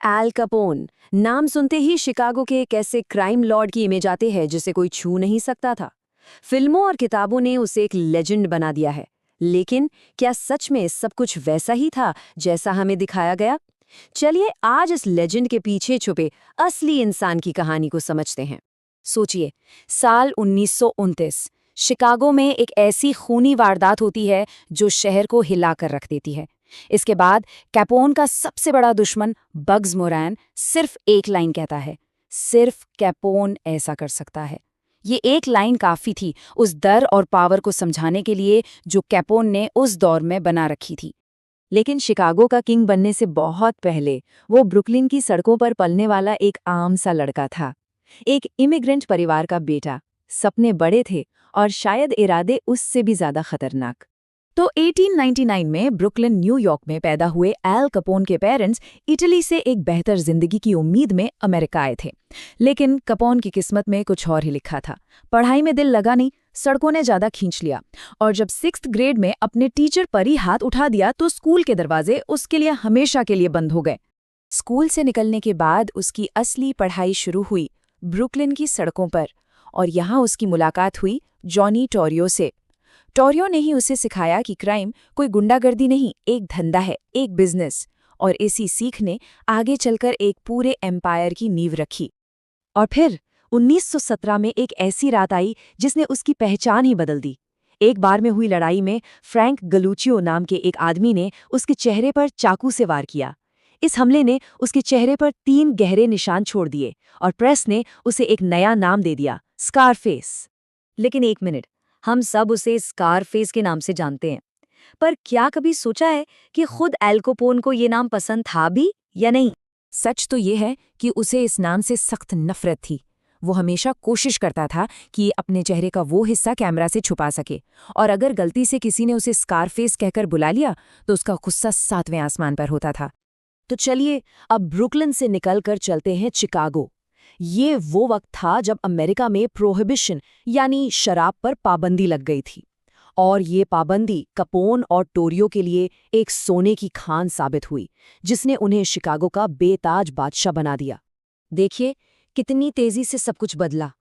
L Capone. नाम सुनते ही Chicago के एक ऐसे क्राइम लॉर्ड की इमेज आती है जिसे कोई छू नहीं सकता था। फिल्मों और किताबों ने उसे एक लेजेंड बना दिया है, लेकिन क्या सच में सब कुछ वैसा ही था जैसा हमें दिखाया गया? चलिए आज इस लेजेंड के पीछे छुपे असली इंसान की कहानी को समझते हैं। सोचिए, साल 1929 शिकागो में एक ऐसी खूनी वारदात होती है जो शहर को हिलाकर रख देती है। इसके बाद कैपोन का सबसे बड़ा दुश्मन बग्स मोरैन सिर्फ एक लाइन कहता है, सिर्फ कैपोन ऐसा कर सकता है। ये एक लाइन काफी थी उस डर और पावर को समझाने के लिए जो कैपोन ने उस दौर में बना रखी थी। लेकिन शिकागो का किंग बनने से बहुत पहले वो ब्रुकलिन की सड़कों पर पलने वाला एक आम सा लड़का था, एक इमिग्रेंट परिवार का बेटा। सपने बड़े थे और शायद इरादे उससे भी ज्यादा खतरनाक। तो 1899 में ब्रुकलिन न्यूयॉर्क में पैदा हुए एल कैपोन के पेरेंट्स इटली से एक बेहतर जिंदगी की उम्मीद में अमेरिका आए थे। लेकिन कैपोन की किस्मत में कुछ और ही लिखा था। पढ़ाई में दिल लगा नहीं, सड़कों ने ज्यादा खींच लिया, और जब 6th ग्रेड में अपने टीचर पर ही हाथ उठा दिया तो स्कूल के दरवाजे उसके लिए हमेशा के लिए बंद हो गए। स्कूल से निकलने के बाद उसकी असली पढ़ाई शुरू हुई ब्रुकलिन की सड़कों पर, और यहाँ उसकी मुलाकात हुई जॉनी टोरियो से। टोरियो ने ही उसे सिखाया कि क्राइम कोई गुंडागर्दी नहीं, एक धंधा है, एक बिजनेस। और इसी सीख ने आगे चलकर एक पूरे एम्पायर की नींव रखी। और फिर 1917 में एक ऐसी रात आई जिसने उसकी पहचान ही बदल दी। एक बार में हुई लड़ाई में फ्रैंक गलूचियो नाम के एक आदमी ने उसके चेहरे पर चाकू से वार किया। इस हमले ने उसके चेहरे पर 3 गहरे निशान छोड़ दिए और प्रेस ने उसे एक नया नाम दे दिया, स्कारफेस। लेकिन एक मिनट, हम सब उसे स्कारफेस के नाम से जानते हैं, पर क्या कभी सोचा है कि खुद एल कैपोन को ये नाम पसंद था भी या नहीं? सच तो ये है कि उसे इस नाम से सख्त नफरत थी। वो हमेशा कोशिश करता था कि अपने चेहरे का वो हिस्सा कैमरा से छुपा सके, और अगर गलती से किसी ने उसे स्कारफेस कहकर बुला लिया तो उसका गुस्सा 7वें आसमान पर होता था। तो चलिए अब ब्रुकलिन से निकलकर चलते हैं चिकागो। ये वो वक्त था जब अमेरिका में प्रोहिबिशन यानी शराब पर पाबंदी लग गई थी, और ये पाबंदी कैपोन और टोरियो के लिए एक सोने की खान साबित हुई, जिसने उन्हें शिकागो का बेताज बादशाह बना दिया। देखिए कितनी तेजी से सब कुछ बदला।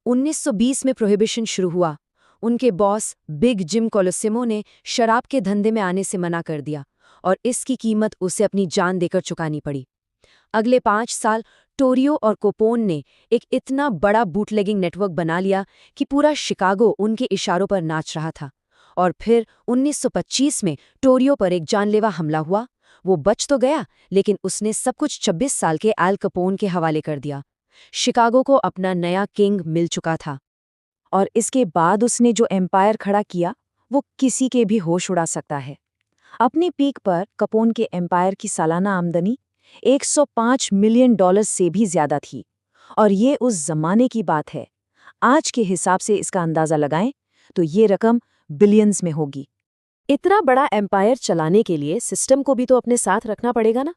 1920 में प्रोहिबिशन शुरू हुआ। उनके बॉस बिग जिम कोलोसेमो ने शराब के धंधे में आने से मना कर दिया, और इसकी कीमत उसे अपनी जान देकर चुकानी पड़ी। अगले 5 साल टोरियो और कैपोन ने एक इतना बड़ा बूटलेगिंग नेटवर्क बना लिया कि पूरा शिकागो उनके इशारों पर नाच रहा था। और फिर 1925 में टोरियो पर एक जानलेवा हमला हुआ। वो बच तो गया, लेकिन उसने सब कुछ 26 साल के एल कैपोन के हवाले कर दिया। शिकागो को अपना नया किंग मिल चुका था, और इसके बाद उसने जो एम्पायर खड़ा किया वो किसी के भी होश उड़ा सकता है। अपनी पीक पर कैपोन के एम्पायर की सालाना आमदनी $105 मिलियन से भी ज्यादा थी, और ये उस जमाने की बात है। आज के हिसाब से इसका अंदाजा लगाएं तो ये रकम बिलियंस में होगी। इतना बड़ा एम्पायर चलाने के लिए सिस्टम को भी तो अपने साथ रखना पड़ेगा ना।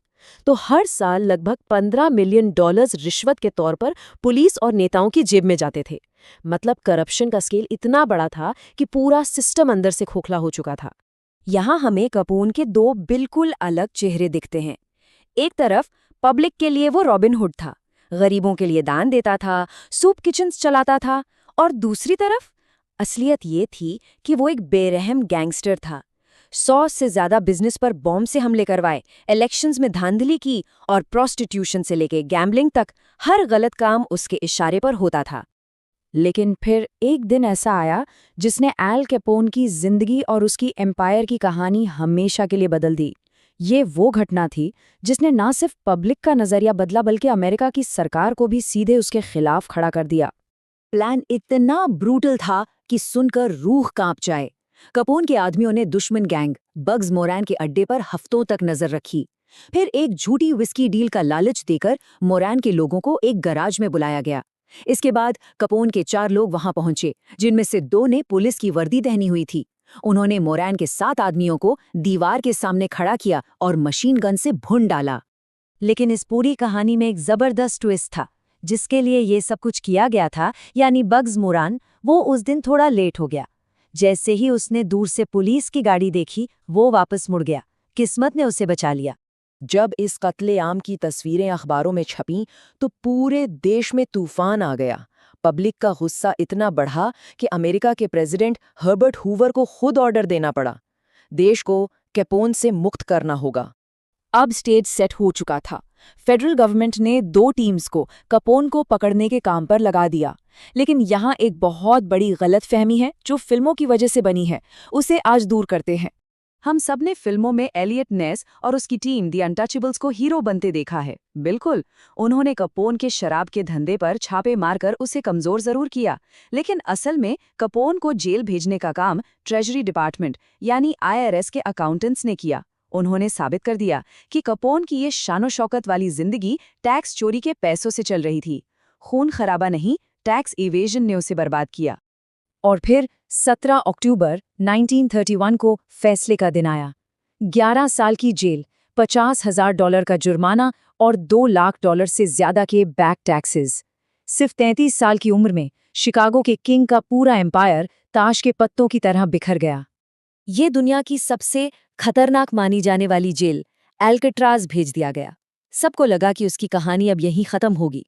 तो हर साल लगभग $15 मिलियन रिश्वत के तौर पर पुलिस और नेताओं की जेब में जाते थे। मतलब करप्शन का स्केल इतना बड़ा था कि पूरा सिस्टम अंदर से खोखला हो चुका था। यहाँ हमें कैपोन के 2 बिल्कुल अलग चेहरे दिखते हैं। एक तरफ पब्लिक के लिए वो रॉबिन हुड था, गरीबों के लिए दान देता था, सूप किचन्स चलाता था। और दूसरी तरफ असलियत ये थी कि वो एक बेरहम गैंगस्टर था। 100 से ज्यादा बिजनेस पर बॉम्ब से हमले करवाए, इलेक्शंस में धांधली की, और प्रोस्टिट्यूशन से लेके गैम्बलिंग तक हर गलत काम उसके इशारे पर होता था। लेकिन फिर एक दिन ऐसा आया जिसने एल कैपोन की जिंदगी और उसकी एम्पायर की कहानी हमेशा के लिए बदल दी। ये वो घटना थी जिसने ना सिर्फ पब्लिक का नजरिया बदला बल्कि अमेरिका की सरकार को भी सीधे उसके खिलाफ खड़ा कर दिया। प्लान इतना ब्रूटल था कि सुनकर रूह कांप जाए। कैपोन के आदमियों ने दुश्मन गैंग बग्स मोरैन के अड्डे पर हफ्तों तक नजर रखी। फिर एक झूठी विस्की डील का लालच देकर मोरैन के लोगों को एक गराज में बुलाया गया। इसके बाद कैपोन के 4 लोग वहां पहुंचे, जिनमें से 2 ने पुलिस की वर्दी पहनी हुई थी। उन्होंने मोरैन के 7 आदमियों को दीवार के सामने खड़ा किया और मशीन गन से भून डाला। लेकिन इस पूरी कहानी में एक जबरदस्त ट्विस्ट था। जिसके लिए ये सब कुछ किया गया था, यानी बग्स मोरैन, वो उस दिन थोड़ा लेट हो गया। जैसे ही उसने दूर से पुलिस की गाड़ी देखी, वो वापस मुड़ गया। किस्मत ने उसे बचा लिया। जब इस कत्लेआम की तस्वीरें अखबारों में छपीं तो पूरे देश में तूफान आ गया। पब्लिक का गुस्सा इतना बढ़ा कि अमेरिका के प्रेसिडेंट हर्बर्ट हूवर को खुद ऑर्डर देना पड़ा। देश को कैपोन से मुक्त करना होगा। अब स्टेज सेट हो चुका था। फेडरल गवर्नमेंट ने 2 टीम्स को कैपोन को पकड़ने के काम पर लगा दिया। लेकिन यहाँ एक बहुत बड़ी गलतफहमी है जो फिल्मों की वजह से बनी है, उसे आज दूर करते हैं। हम सब ने फिल्मों में एलियट नेस और उसकी टीम दी अनटचेबल्स को हीरो बनते देखा है। बिल्कुल, उन्होंने कैपोन के शराब के धंधे पर छापे मारकर उसे कमजोर जरूर किया, लेकिन असल में कैपोन को जेल भेजने का काम ट्रेजरी डिपार्टमेंट यानी IRS के अकाउंटेंट्स ने किया। उन्होंने साबित कर दिया कि कैपोन की ये शानो शौकत वाली जिंदगी टैक्स चोरी के पैसों से चल रही थी। खून खराबा नहीं, टैक्स इवेजन ने उसे बर्बाद किया। और फिर 17 अक्टूबर 1931 को फैसले का दिन आया। 11 साल की जेल, $50,000 का जुर्माना और $2 लाख से ज्यादा के बैक टैक्सेस। सिर्फ 33 साल की उम्र में शिकागो के किंग का पूरा एम्पायर ताश के पत्तों की तरह बिखर गया। ये दुनिया की सबसे खतरनाक मानी जाने वाली जेल एल्कट्राज भेज दिया गया। सबको लगा कि उसकी कहानी अब यहीं खत्म होगी,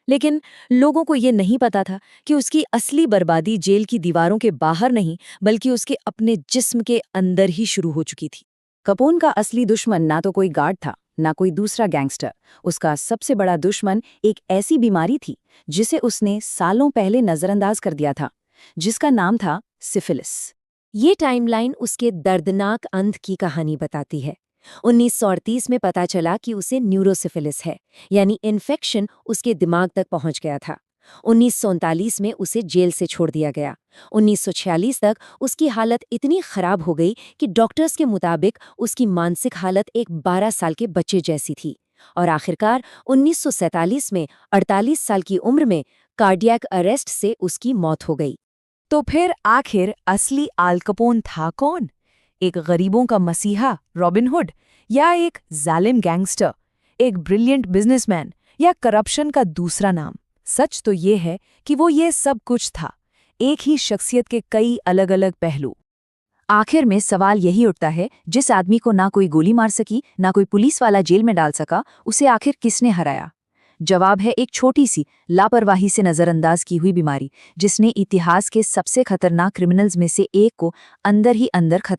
लेकिन लोगों को ये नहीं पता था कि उसकी असली बर्बादी जेल की दीवारों के बाहर नहीं बल्कि उसके अपने जिस्म के अंदर ही शुरू हो चुकी थी। कैपोन का असली दुश्मन ना तो कोई गार्ड था, ना कोई दूसरा गैंगस्टर। उसका सबसे बड़ा दुश्मन एक ऐसी बीमारी थी जिसे उसने सालों पहले नजरअंदाज कर दिया था, जिसका नाम था सिफिलिस। ये टाइमलाइन उसके दर्दनाक अंत की कहानी बताती है। 1938 में पता चला कि उसे न्यूरोसिफिलिस है, यानी इन्फेक्शन उसके दिमाग तक पहुंच गया था। 1939 में उसे जेल से छोड़ दिया गया। 1946 तक उसकी हालत इतनी खराब हो गई कि डॉक्टर्स के मुताबिक उसकी मानसिक हालत एक 12 साल के बच्चे जैसी थी। और आखिरकार 1947 में 48 साल की उम्र में कार्डियक अरेस्ट से उसकी मौत हो गई। तो फिर आखिर असली आल कैपोन था कौन? एक गरीबों का मसीहा रॉबिन हुड, या एक जालिम गैंगस्टर, एक ब्रिलियंट बिजनेसमैन, या करप्शन का दूसरा नाम? सच तो ये है कि वो ये सब कुछ था, एक ही शख्सियत के कई अलग अलग पहलू। आखिर में सवाल यही उठता है, जिस आदमी को ना कोई गोली मार सकी, ना कोई पुलिस वाला जेल में डाल सका, उसे आखिर किसने हराया? जवाब है एक छोटी सी लापरवाही से नजरअंदाज की हुई बीमारी, जिसने इतिहास के सबसे खतरनाक क्रिमिनल्स में से एक को अंदर ही अंदर खत्म